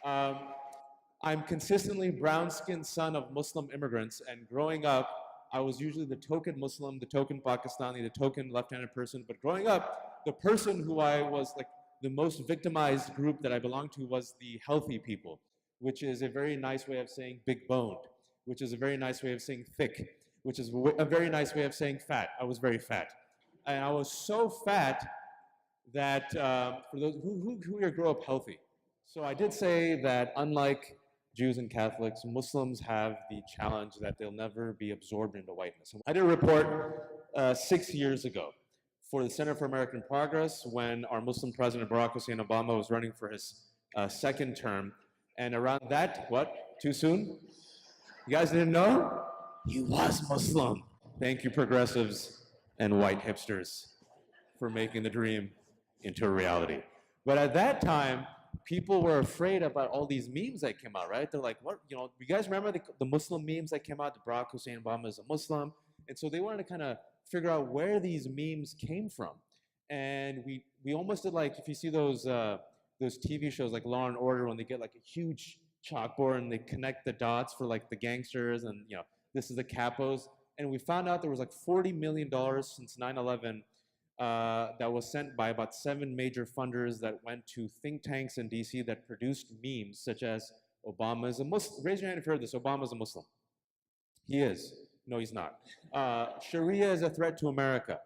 Um, I'm consistently brown-skinned son of Muslim immigrants, and growing up, I was usually the token Muslim, the token Pakistani, the token left-handed person. But growing up, the person who I was like the most victimized group that I belonged to was the healthy people, which is a very nice way of saying big boned, which is a very nice way of saying thick, which is a very nice way of saying fat. I was very fat. And I was so fat that for those who here grew up healthy. So I did say that unlike Jews and Catholics, Muslims have the challenge that they'll never be absorbed into whiteness. I did a report 6 years ago for the Center for American Progress when our Muslim president Barack Hussein Obama was running for his second term. And around that, what? Too soon? You guys didn't know? He was Muslim. Thank you, progressives and white hipsters, for making the dream into a reality. But at that time, people were afraid about all these memes that came out, right? They're like, what, you guys remember the Muslim memes that came out? The Barack Hussein Obama is a Muslim. And so they wanted to kind of figure out where these memes came from. And we almost did like, if you see those TV shows like Law and Order, when they get like a huge chalkboard and they connect the dots for like the gangsters and, this is the capos. And we found out there was like $40 million since 9/11 that was sent by about 7 major funders that went to think tanks in DC that produced memes such as Obama is a Muslim. Raise your hand if you heard this. Obama is a Muslim. He is. No, he's not. Sharia is a threat to America.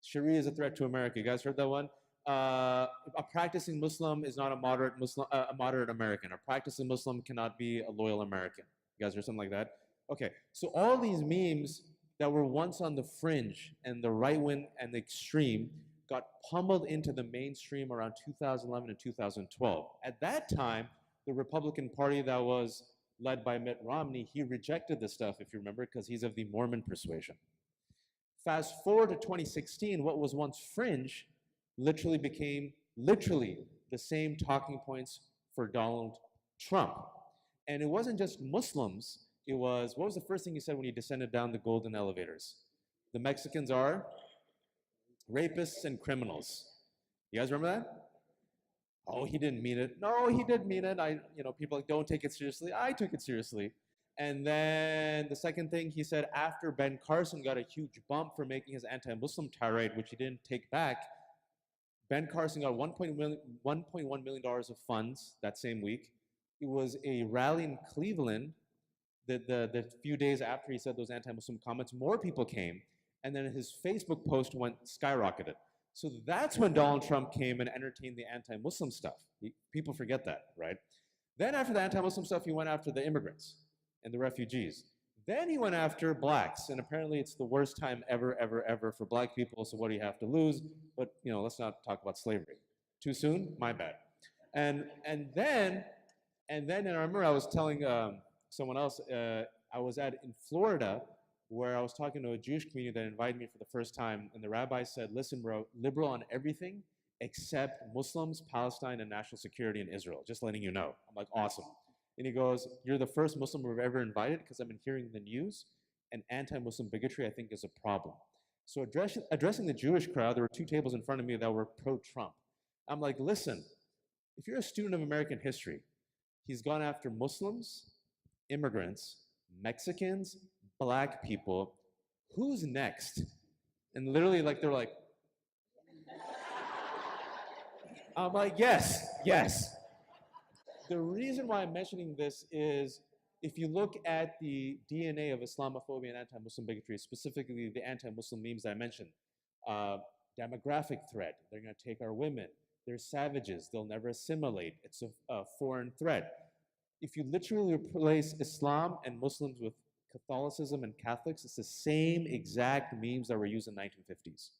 Sharia is a threat to America. You guys heard that one? A practicing Muslim is not a moderate Muslim, a moderate American. A practicing Muslim cannot be a loyal American. You guys heard something like that? Okay, so all these memes that were once on the fringe and the right wing and the extreme got pummeled into the mainstream around 2011 and 2012. At that time, the Republican Party that was led by Mitt Romney, he rejected this stuff, if you remember, because he's of the Mormon persuasion. Fast forward to 2016, what was once fringe literally became the same talking points for Donald Trump. And it wasn't just Muslims. It was, what was the first thing he said when he descended down the golden elevators? The Mexicans are rapists and criminals. You guys remember that? Oh, he didn't mean it. No, he did mean it. People like, don't take it seriously. I took it seriously. And then the second thing he said after Ben Carson got a huge bump for making his anti-Muslim tirade, which he didn't take back, Ben Carson got $1.1 million of funds that same week. It was a rally in Cleveland. The few days after he said those anti-Muslim comments, more people came, and then his Facebook post went skyrocketed. So that's when Donald Trump came and entertained the anti-Muslim stuff. People forget that, right? Then after the anti-Muslim stuff, he went after the immigrants and the refugees. Then he went after blacks, and apparently it's the worst time ever, ever, ever for black people, so what do you have to lose? But, let's not talk about slavery. Too soon? My bad. And then, and I remember I was telling someone else, I was in Florida, where I was talking to a Jewish community that invited me for the first time, and the rabbi said, listen, bro, liberal on everything except Muslims, Palestine, and national security in Israel, just letting you know. I'm like, awesome. And he goes, you're the first Muslim we've ever invited, because I've been hearing the news, and anti-Muslim bigotry, I think, is a problem. So addressing the Jewish crowd, there were 2 tables in front of me that were pro-Trump. I'm like, listen, if you're a student of American history, he's gone after Muslims, immigrants, Mexicans, black people. Who's next? And literally, they're like, I'm like, yes. The reason why I'm mentioning this is if you look at the DNA of Islamophobia and anti-Muslim bigotry, specifically the anti-Muslim memes that I mentioned, demographic threat, they're going to take our women, they're savages, they'll never assimilate, it's a foreign threat. If you literally replace Islam and Muslims with Catholicism and Catholics, it's the same exact memes that were used in the 1950s.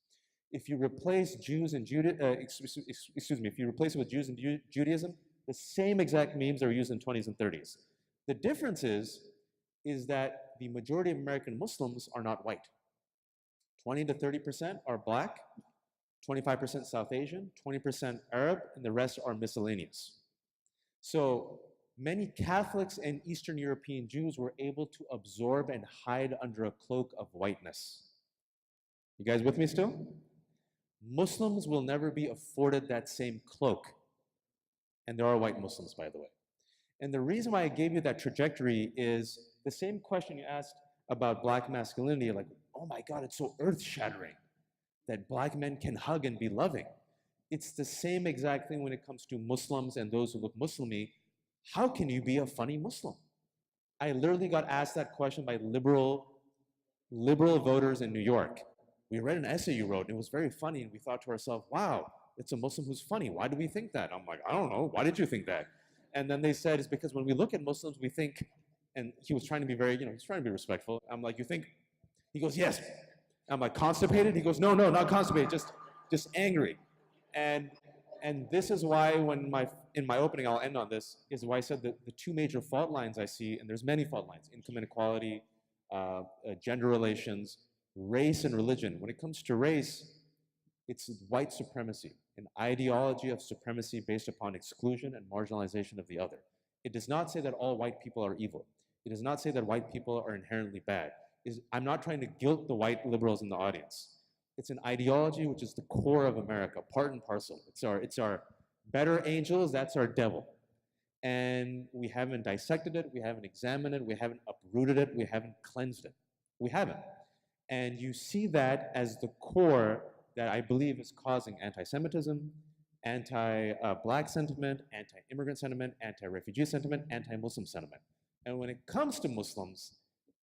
If you replace Jews and if you replace it with Jews and Judaism, the same exact memes that were used in the 20s and 30s. The difference is that the majority of American Muslims are not white. 20 to 30% are black, 25% South Asian, 20% Arab, and the rest are miscellaneous. So many Catholics and Eastern European Jews were able to absorb and hide under a cloak of whiteness. You guys with me still? Muslims will never be afforded that same cloak. And there are white Muslims, by the way. And the reason why I gave you that trajectory is the same question you asked about black masculinity, like, oh my God, it's so earth-shattering that black men can hug and be loving. It's the same exact thing when it comes to Muslims and those who look Muslimy. How can you be a funny Muslim? I literally got asked that question by liberal voters in New York. We read an essay you wrote, and it was very funny, and we thought to ourselves, wow, it's a Muslim who's funny. Why do we think that? I'm like, I don't know. Why did you think that? And then they said, it's because when we look at Muslims, we think, and he was trying to be very, he's trying to be respectful. I'm like, you think? He goes, yes. I'm like, constipated? He goes, no, not constipated, just angry. And this is why in my opening, I'll end on this, is why I said that the two major fault lines I see, and there's many fault lines, income inequality, gender relations, race and religion. When it comes to race, it's white supremacy, an ideology of supremacy based upon exclusion and marginalization of the other. It does not say that all white people are evil. It does not say that white people are inherently bad. I'm not trying to guilt the white liberals in the audience. It's an ideology which is the core of America, part and parcel. It's our better angels, that's our devil. And we haven't dissected it, we haven't examined it, we haven't uprooted it, we haven't cleansed it. We haven't. And you see that as the core that I believe is causing anti-Semitism, anti-black sentiment, anti-immigrant sentiment, anti-refugee sentiment, anti-Muslim sentiment. And when it comes to Muslims,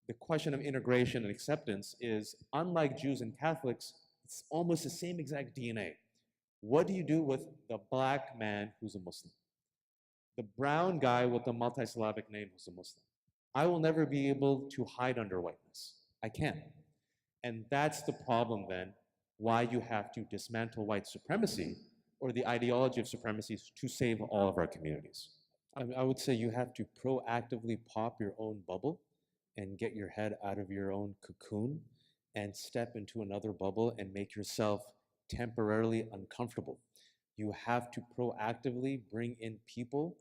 the question of integration and acceptance is, unlike Jews and Catholics, it's almost the same exact DNA. What do you do with the black man who's a Muslim? The brown guy with the multi-syllabic name who's a Muslim? I will never be able to hide under whiteness. I can't. And that's the problem then, why you have to dismantle white supremacy or the ideology of supremacy to save all of our communities. I would say you have to proactively pop your own bubble and get your head out of your own cocoon and step into another bubble and make yourself temporarily uncomfortable. You have to proactively bring in people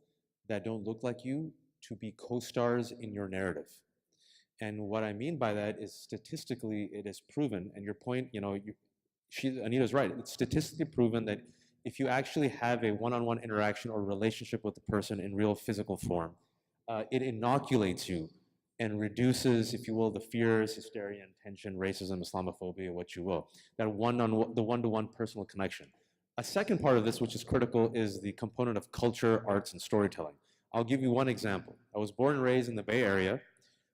that don't look like you to be co-stars in your narrative. And what I mean by that is statistically it is proven, and your point, Anita's right, it's statistically proven that if you actually have a one-on-one interaction or relationship with the person in real physical form, it inoculates you and reduces, if you will, the fears, hysteria, and tension, racism, Islamophobia, what you will, the one-to-one personal connection. A second part of this, which is critical, is the component of culture, arts, and storytelling. I'll give you one example. I was born and raised in the Bay Area,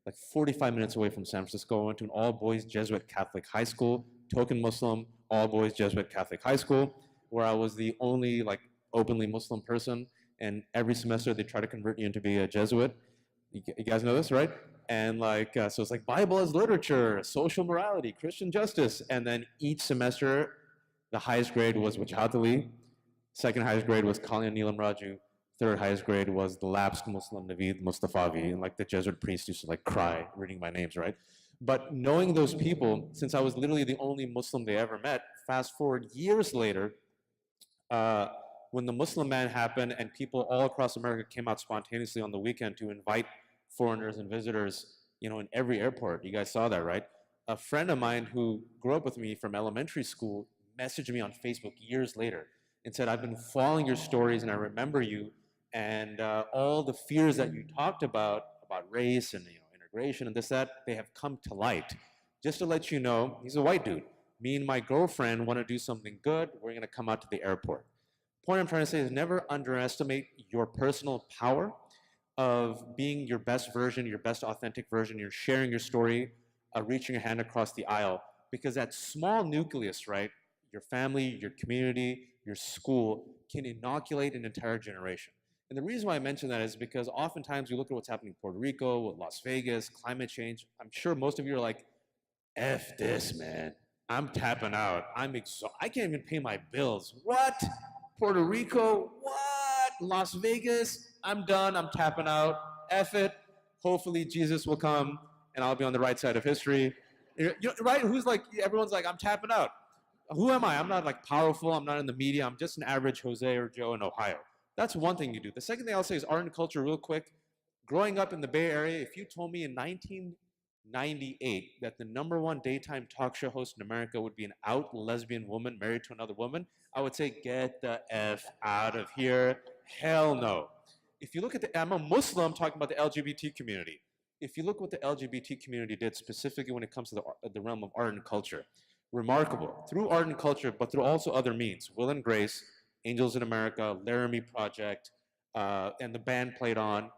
like 45 minutes away from San Francisco. I went to an all-boys Jesuit Catholic high school, token Muslim, all-boys Jesuit Catholic high school, where I was the only openly Muslim person, and every semester they try to convert you into be a Jesuit. You guys know this, right? And so it's like Bible as literature, social morality, Christian justice, and then each semester the highest grade was Wajahat Ali, second highest grade was Kalian Neelam Raju, third highest grade was the lapsed Muslim Naveed Mustafavi, and the Jesuit priest used to cry reading my names, right? But knowing those people, since I was literally the only Muslim they ever met, fast forward years later, when the Muslim ban happened and people all across America came out spontaneously on the weekend to invite foreigners and visitors, in every airport. You guys saw that, right? A friend of mine who grew up with me from elementary school messaged me on Facebook years later and said, I've been following your stories and I remember you, and all the fears that you talked about race and integration and this, that, they have come to light. Just to let you know, he's a white dude. Me and my girlfriend want to do something good. We're going to come out to the airport. The point I'm trying to say is never underestimate your personal power of being your best version, your best authentic version. You're sharing your story, reaching your hand across the aisle, because that small nucleus, right, your family, your community, your school, can inoculate an entire generation. And the reason why I mention that is because oftentimes we look at what's happening in Puerto Rico, Las Vegas, climate change. I'm sure most of you are like, F this, man. I'm tapping out. I can't even pay my bills. What? Puerto Rico? What? Las Vegas? I'm done. I'm tapping out. F it. Hopefully Jesus will come and I'll be on the right side of history. Right? Everyone's like, I'm tapping out. Who am I? I'm not powerful. I'm not in the media. I'm just an average Jose or Joe in Ohio. That's one thing you do. The second thing I'll say is art and culture real quick. Growing up in the Bay Area, if you told me in 1998 that the #1 daytime talk show host in America would be an out lesbian woman married to another woman, I would say, get the F out of here. Hell no. If you look at I'm a Muslim talking about the LGBT community. If you look what the LGBT community did specifically when it comes to the realm of art and culture, remarkable. Through art and culture, but through also other means. Will and Grace, Angels in America, Laramie Project, and the band played on.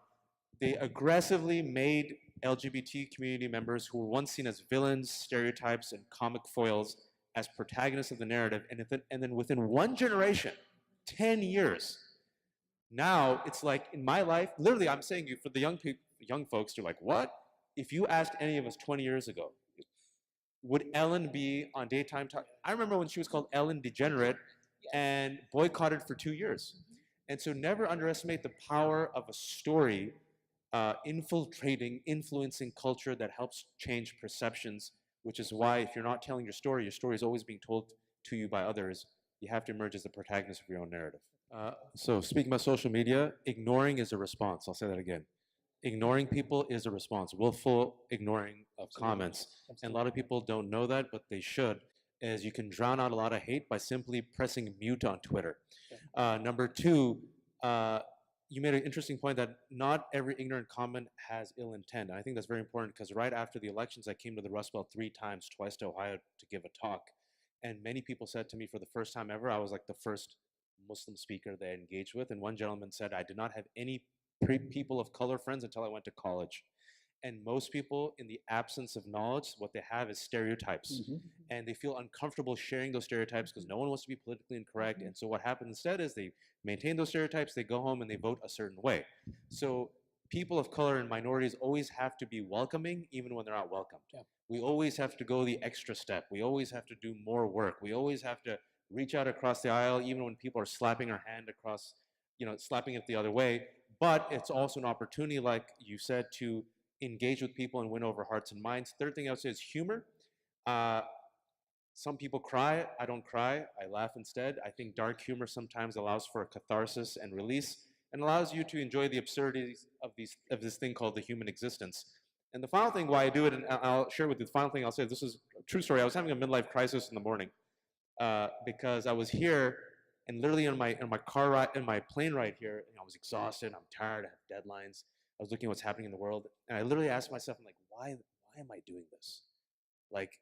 They aggressively made LGBT community members who were once seen as villains, stereotypes, and comic foils as protagonists of the narrative. And then within one generation, 10 years, now it's like in my life, literally I'm saying you for the young folks, you're like, what? If you asked any of us 20 years ago, would Ellen be on daytime talk? I remember when she was called Ellen DeGenerate and boycotted for 2 years. And so never underestimate the power of a story infiltrating, influencing culture that helps change perceptions, which is why if you're not telling your story is always being told to you by others. You have to emerge as the protagonist of your own narrative. So speaking about social media, ignoring is a response. I'll say that again. Ignoring people is a response. Willful ignoring of comments. And a lot of people don't know that, but they should, as you can drown out a lot of hate by simply pressing mute on Twitter. Number two, you made an interesting point that not every ignorant comment has ill intent. And I think that's very important because right after the elections, I came to the Rust Belt 3 times, twice to Ohio to give a talk. And many people said to me for the first time ever, I was like the first Muslim speaker they engaged with. And one gentleman said, I did not have any people of color friends until I went to college. And most people, in the absence of knowledge, what they have is stereotypes. And they feel uncomfortable sharing those stereotypes because no one wants to be politically incorrect. And so what happens instead is they maintain those stereotypes, they go home and they vote a certain way. So people of color and minorities always have to be welcoming even when they're not welcomed. We always have to go the extra step. We always have to do more work. We always have to reach out across the aisle even when people are slapping our hand across, slapping it the other way. But it's also an opportunity, like you said, to engage with people and win over hearts and minds. Third thing I would say is humor. Some people cry. I don't cry. I laugh instead. I think dark humor sometimes allows for a catharsis and release and allows you to enjoy the absurdities of this thing called the human existence. And the final thing why I do it, and I'll share with you, the final thing I'll say, this is a true story. I was having a midlife crisis in the morning because I was here and literally in my car ride, in my plane ride here, I was exhausted, I'm tired, I have deadlines. I was looking at what's happening in the world, and I literally asked myself, I'm like, why am I doing this? Like,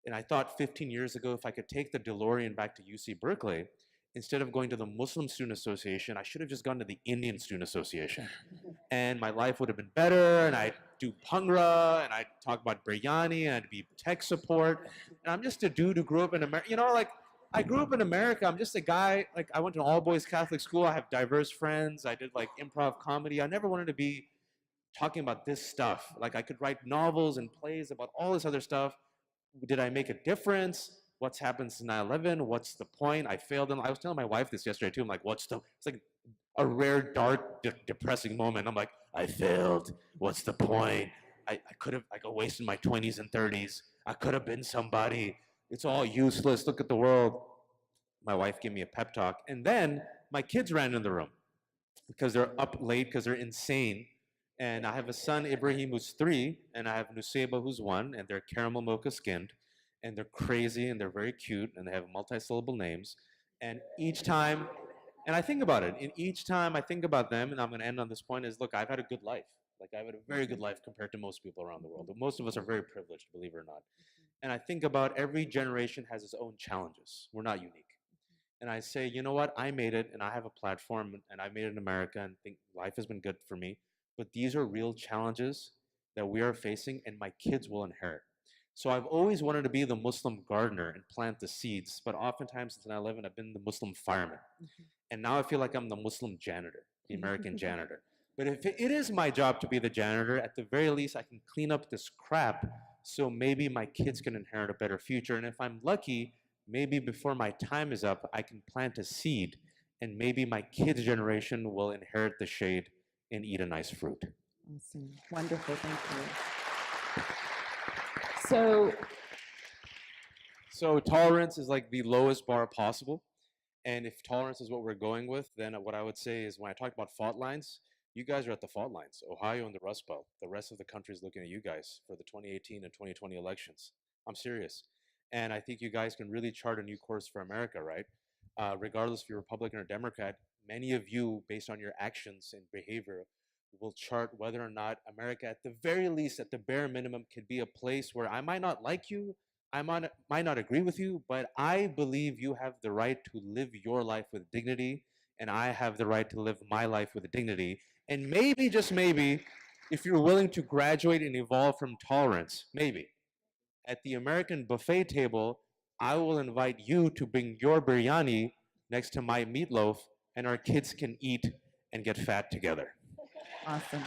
and I thought 15 years ago, if I could take the DeLorean back to UC Berkeley, instead of going to the Muslim Student Association, I should have just gone to the Indian Student Association. And my life would have been better, and I'd do Bhangra, and I'd talk about biryani, and I'd be tech support. And I'm just a dude who grew up in America. I grew up in America. I'm just a guy, I went to an all-boys Catholic school. I have diverse friends. I did, improv comedy. I never wanted to be talking about this stuff. I could write novels and plays about all this other stuff. Did I make a difference? What's happened since 9/11? What's the point? I failed. And I was telling my wife this yesterday too. I'm like, it's like a rare, dark, depressing moment. I'm like, I failed. What's the point? I wasted my 20s and 30s. I could have been somebody. It's all useless. Look at the world. My wife gave me a pep talk. And then my kids ran in the room because they're up late because they're insane. And I have a son, Ibrahim, who's 3, and I have Nuseba, who's 1, and they're caramel mocha skinned, and they're crazy, and they're very cute, and they have multi-syllable names. And each time, and I think about it, and each time I think about them, and I'm going to end on this point, is look, I've had a good life. I've had a very good life compared to most people around the world. Most of us are very privileged, believe it or not. And I think about every generation has its own challenges. We're not unique. And I say, you know what, I made it, and I have a platform, and I made it in America, and think life has been good for me. But these are real challenges that we are facing and my kids will inherit. So I've always wanted to be the Muslim gardener and plant the seeds, but oftentimes since 9/11, I've been the Muslim fireman. And now I feel like I'm the Muslim janitor, the American janitor. But if it is my job to be the janitor, at the very least, I can clean up this crap so maybe my kids can inherit a better future. And if I'm lucky, maybe before my time is up, I can plant a seed and maybe my kids' generation will inherit the shade and eat a nice fruit. Awesome. Wonderful. Thank you. So tolerance is like the lowest bar possible. And if tolerance is what we're going with, then what I would say is when I talked about fault lines, you guys are at the fault lines. Ohio and the Rust Belt. The rest of the country is looking at you guys for the 2018 and 2020 elections. I'm serious. And I think you guys can really chart a new course for America, right? regardless if you're Republican or Democrat, many of you, based on your actions and behavior, will chart whether or not America, at the very least, at the bare minimum, could be a place where I might not like you, might not agree with you, but I believe you have the right to live your life with dignity, and I have the right to live my life with dignity. And maybe, just maybe, if you're willing to graduate and evolve from tolerance, maybe, at the American buffet table, I will invite you to bring your biryani next to my meatloaf, and our kids can eat and get fat together. Awesome.